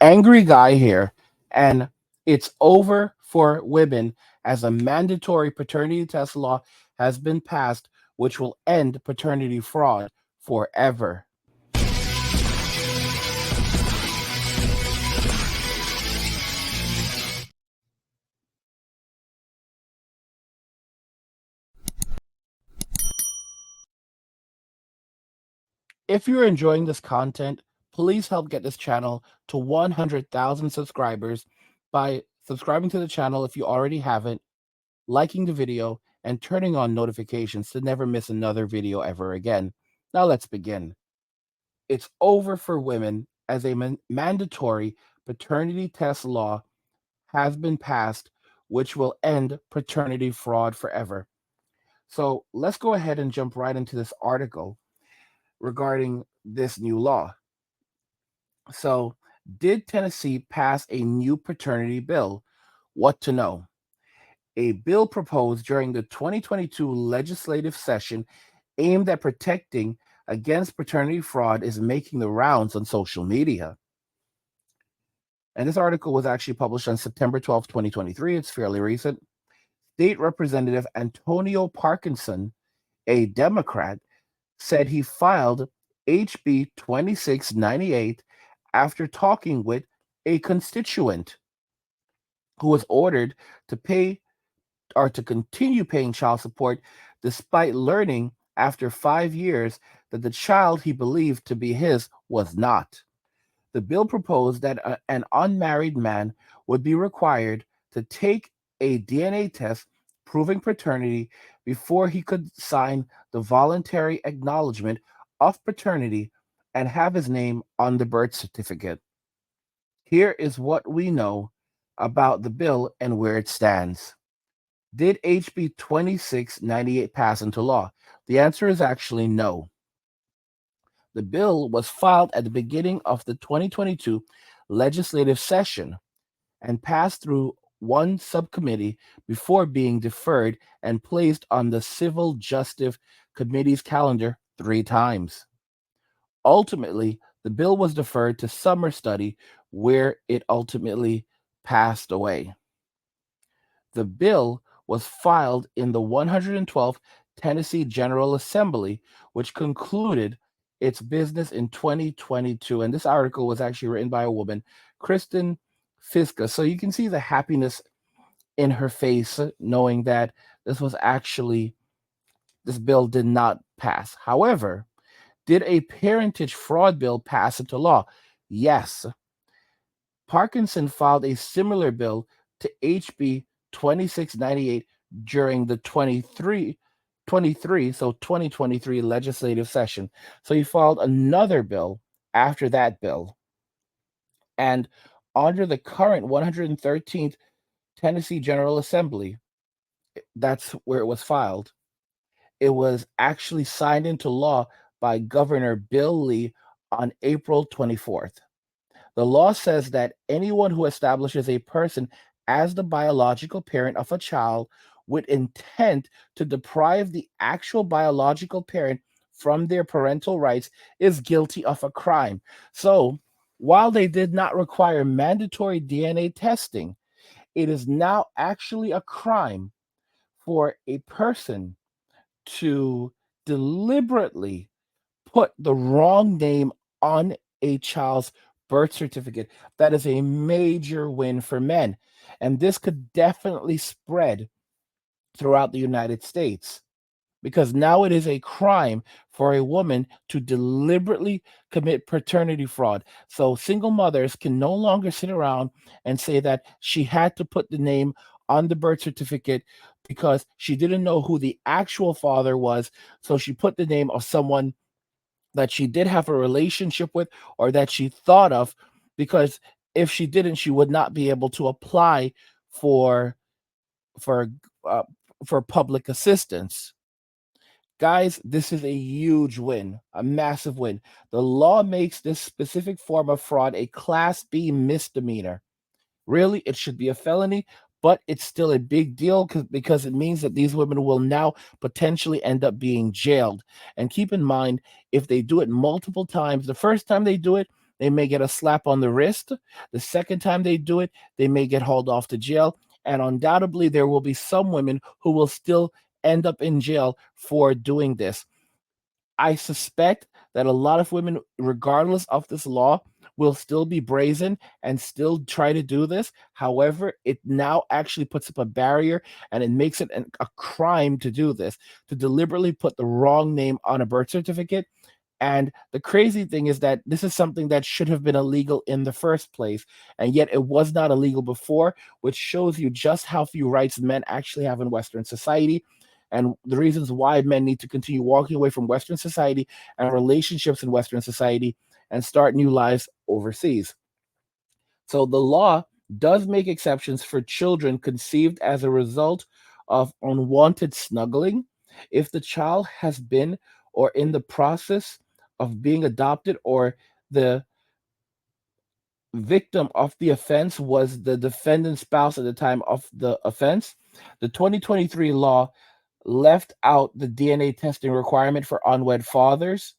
Angry guy here, and it's over for women as a mandatory paternity test law has been passed, which will end paternity fraud forever. If you're enjoying this content, please help get this channel to 100,000 subscribers by subscribing to the channel if you already haven't, liking the video, and turning on notifications to never miss another video ever again. Now let's begin. It's over for women as a mandatory paternity test law has been passed, which will end paternity fraud forever. So let's go ahead and jump right into this article regarding this new law. So, did Tennessee pass a new paternity bill? What to know? A bill proposed during the 2022 legislative session aimed at protecting against paternity fraud is making the rounds on social media. And this article was actually published on September 12th, 2023. It's fairly recent. State Representative Antonio Parkinson, a Democrat, said he filed HB 2698 after talking with a constituent who was ordered to pay or to continue paying child support despite learning after 5 years that the child he believed to be his was not. The bill proposed that an unmarried man would be required to take a DNA test proving paternity before he could sign the voluntary acknowledgement of paternity and have his name on the birth certificate. Here is what we know about the bill and where it stands. Did HB 2698 pass into law? The answer is actually no. The bill was filed at the beginning of the 2022 legislative session and passed through one subcommittee before being deferred and placed on the Civil Justice Committee's calendar 3 times. Ultimately, the bill was deferred to summer study, where it ultimately passed away. The bill was filed in the 112th Tennessee General Assembly, which concluded its business in 2022. And this article was actually written by a woman, Kristen Fiska. So you can see the happiness in her face, knowing that this bill did not pass. However, did a parentage fraud bill pass into law? Yes. Parkinson filed a similar bill to HB 2698 during the 2023 legislative session. So he filed another bill after that bill. And under the current 113th Tennessee General Assembly, that's where it was filed. It was actually signed into law by Governor Bill Lee on April 24th. The law says that anyone who establishes a person as the biological parent of a child with intent to deprive the actual biological parent from their parental rights is guilty of a crime. So, while they did not require mandatory DNA testing, it is now actually a crime for a person to deliberately put the wrong name on a child's birth certificate. That is a major win for men. And this could definitely spread throughout the United States because now it is a crime for a woman to deliberately commit paternity fraud. So single mothers can no longer sit around and say that she had to put the name on the birth certificate because she didn't know who the actual father was. So she put the name of someone that she did have a relationship with or that she thought of, because if she didn't, she would not be able to apply for for uh, for public assistance. Guys, this is a huge win, a massive win. The law makes this specific form of fraud a Class B misdemeanor. Really, it should be a felony, but it's still a big deal because it means that these women will now potentially end up being jailed. And keep in mind, if they do it multiple times, the first time they do it, they may get a slap on the wrist. The second time they do it, they may get hauled off to jail. And undoubtedly, there will be some women who will still end up in jail for doing this. I suspect that a lot of women, regardless of this law, will still be brazen and still try to do this. However, it now actually puts up a barrier and it makes it a crime to do this, to deliberately put the wrong name on a birth certificate. And the crazy thing is that this is something that should have been illegal in the first place, and yet it was not illegal before, which shows you just how few rights men actually have in Western society, and the reasons why men need to continue walking away from Western society and relationships in Western society and start new lives overseas. So the law does make exceptions for children conceived as a result of unwanted snuggling if the child has been or in the process of being adopted, or the victim of the offense was the defendant's spouse at the time of the offense. The 2023 law left out the DNA testing requirement for unwed fathers.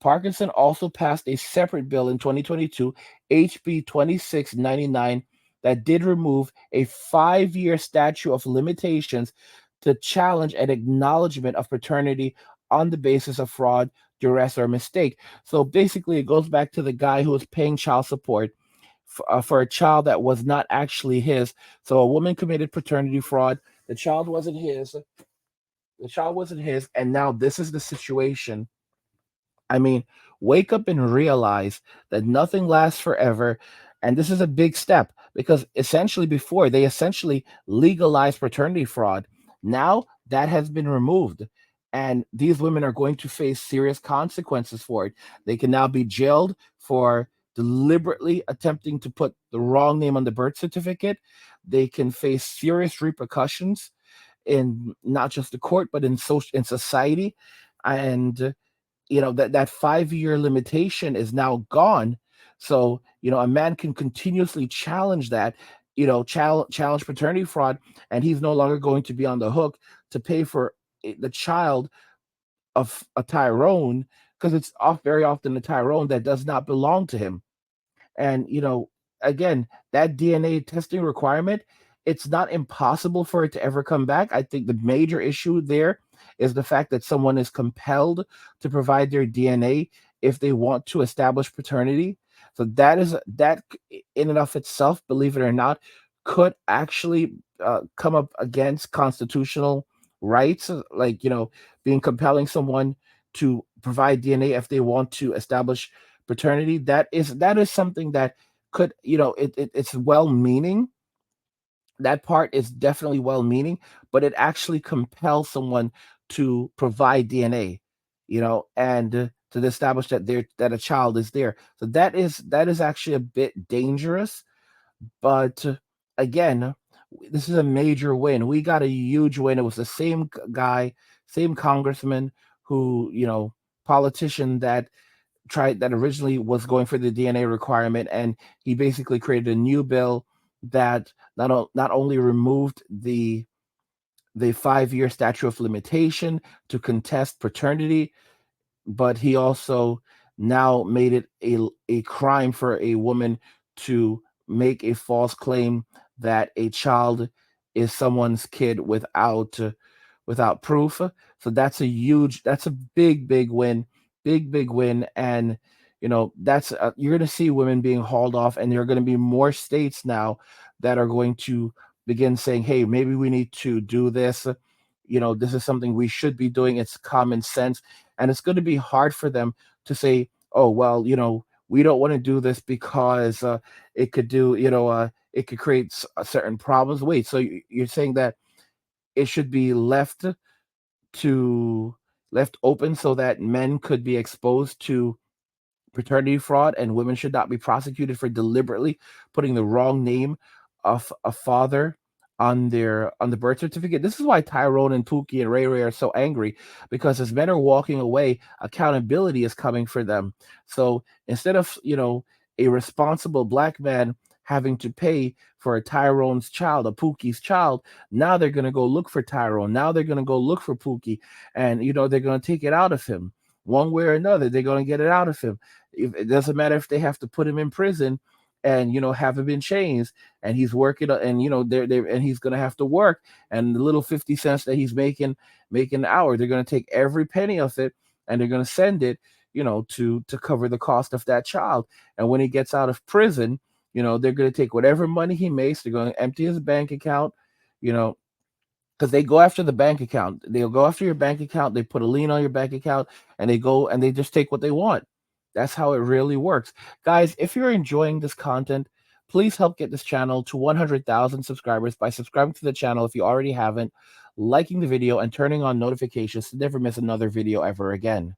Parkinson also passed a separate bill in 2022, HB 2699, that did remove a 5-year statute of limitations to challenge an acknowledgement of paternity on the basis of fraud, duress, or mistake. So basically, it goes back to the guy who was paying child support for a child that was not actually his. So a woman committed paternity fraud. The child wasn't his. The child wasn't his. And now this is the situation. I mean, wake up and realize that nothing lasts forever. And this is a big step because essentially before they essentially legalized paternity fraud. Now that has been removed. And these women are going to face serious consequences for it. They can now be jailed for deliberately attempting to put the wrong name on the birth certificate. They can face serious repercussions in not just the court, but in society. And that 5-year limitation is now gone. So a man can continuously challenge that, challenge paternity fraud, and he's no longer going to be on the hook to pay for the child of a Tyrone, because it's very often a Tyrone that does not belong to him. And again, that DNA testing requirement, it's not impossible for it to ever come back. I think the major issue there is the fact that someone is compelled to provide their DNA if they want to establish paternity. So that in and of itself, believe it or not, could actually come up against constitutional rights, like being compelling someone to provide DNA if they want to establish paternity. That is something that could, it's well-meaning. That part is definitely well-meaning, but it actually compels someone to provide DNA, and to establish that a child is there. So that is actually a bit dangerous. But again, this is a major win. We got a huge win. It was the same guy, same congressman who, politician that originally was going for the DNA requirement, and he basically created a new bill that not only removed the 5-year statute of limitation to contest paternity, but he also now made it a crime for a woman to make a false claim that a child is someone's kid without proof. So that's a big win, big win. And that's you're going to see women being hauled off, and there are going to be more states now that are going to begin saying, hey, maybe we need to do this. This is something we should be doing. It's common sense. And it's going to be hard for them to say, oh, well, we don't want to do this because it could it could create certain problems. Wait, so you're saying that it should be to left open so that men could be exposed to paternity fraud, and women should not be prosecuted for deliberately putting the wrong name of a father on the birth certificate? This is why Tyrone and Pookie and Ray Ray are so angry, because as men are walking away, accountability is coming for them. So instead of a responsible black man having to pay for a Tyrone's child, a Pookie's child, now they're going to go look for Tyrone. Now they're going to go look for Pookie, and they're going to take it out of him one way or another. They're going to get it out of him. It doesn't matter if they have to put him in prison and have him in chains, and he's working, and they're and he's gonna have to work, and the little 50 cents that he's making an hour, they're gonna take every penny of it, and they're gonna send it, to cover the cost of that child. And when he gets out of prison, they're gonna take whatever money he makes, they're gonna empty his bank account, you know, because they go after the bank account. They'll go after your bank account. They put a lien on your bank account, and they go and they just take what they want. That's how it really works. Guys, if you're enjoying this content, please help get this channel to 100,000 subscribers by subscribing to the channel if you already haven't, liking the video, and turning on notifications to never miss another video ever again.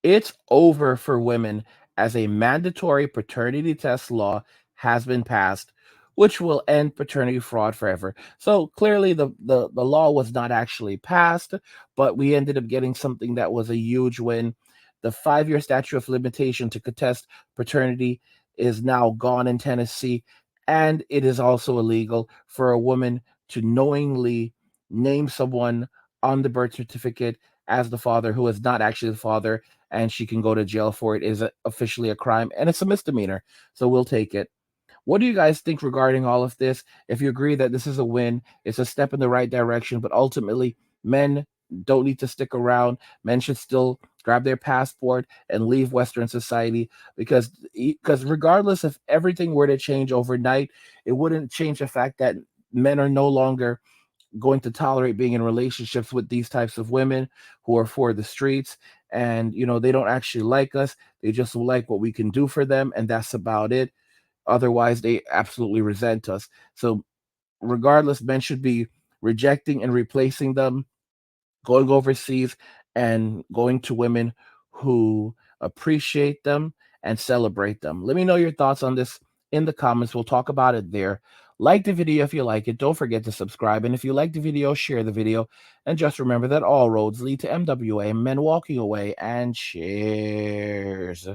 It's over for women as a mandatory paternity test law has been passed, which will end paternity fraud forever. So clearly, the law was not actually passed, but we ended up getting something that was a huge win. The 5-year statute of limitation to contest paternity is now gone in Tennessee, and it is also illegal for a woman to knowingly name someone on the birth certificate as the father who is not actually the father, and she can go to jail for it. It is officially a crime, and it's a misdemeanor. So we'll take it. What do you guys think regarding all of this? If you agree that this is a win, it's a step in the right direction, but ultimately, men don't need to stick around. Men should still grab their passport and leave Western society, because regardless if everything were to change overnight, it wouldn't change the fact that men are no longer going to tolerate being in relationships with these types of women who are for the streets, and they don't actually like us. They just like what we can do for them, and that's about it. Otherwise, they absolutely resent us. So regardless, men should be rejecting and replacing them, going overseas and going to women who appreciate them and celebrate them. Let me know your thoughts on this in the comments. We'll talk about it there. Like the video if you like it. Don't forget to subscribe. And if you like the video, share the video. And just remember that all roads lead to MWA, men walking away. And cheers.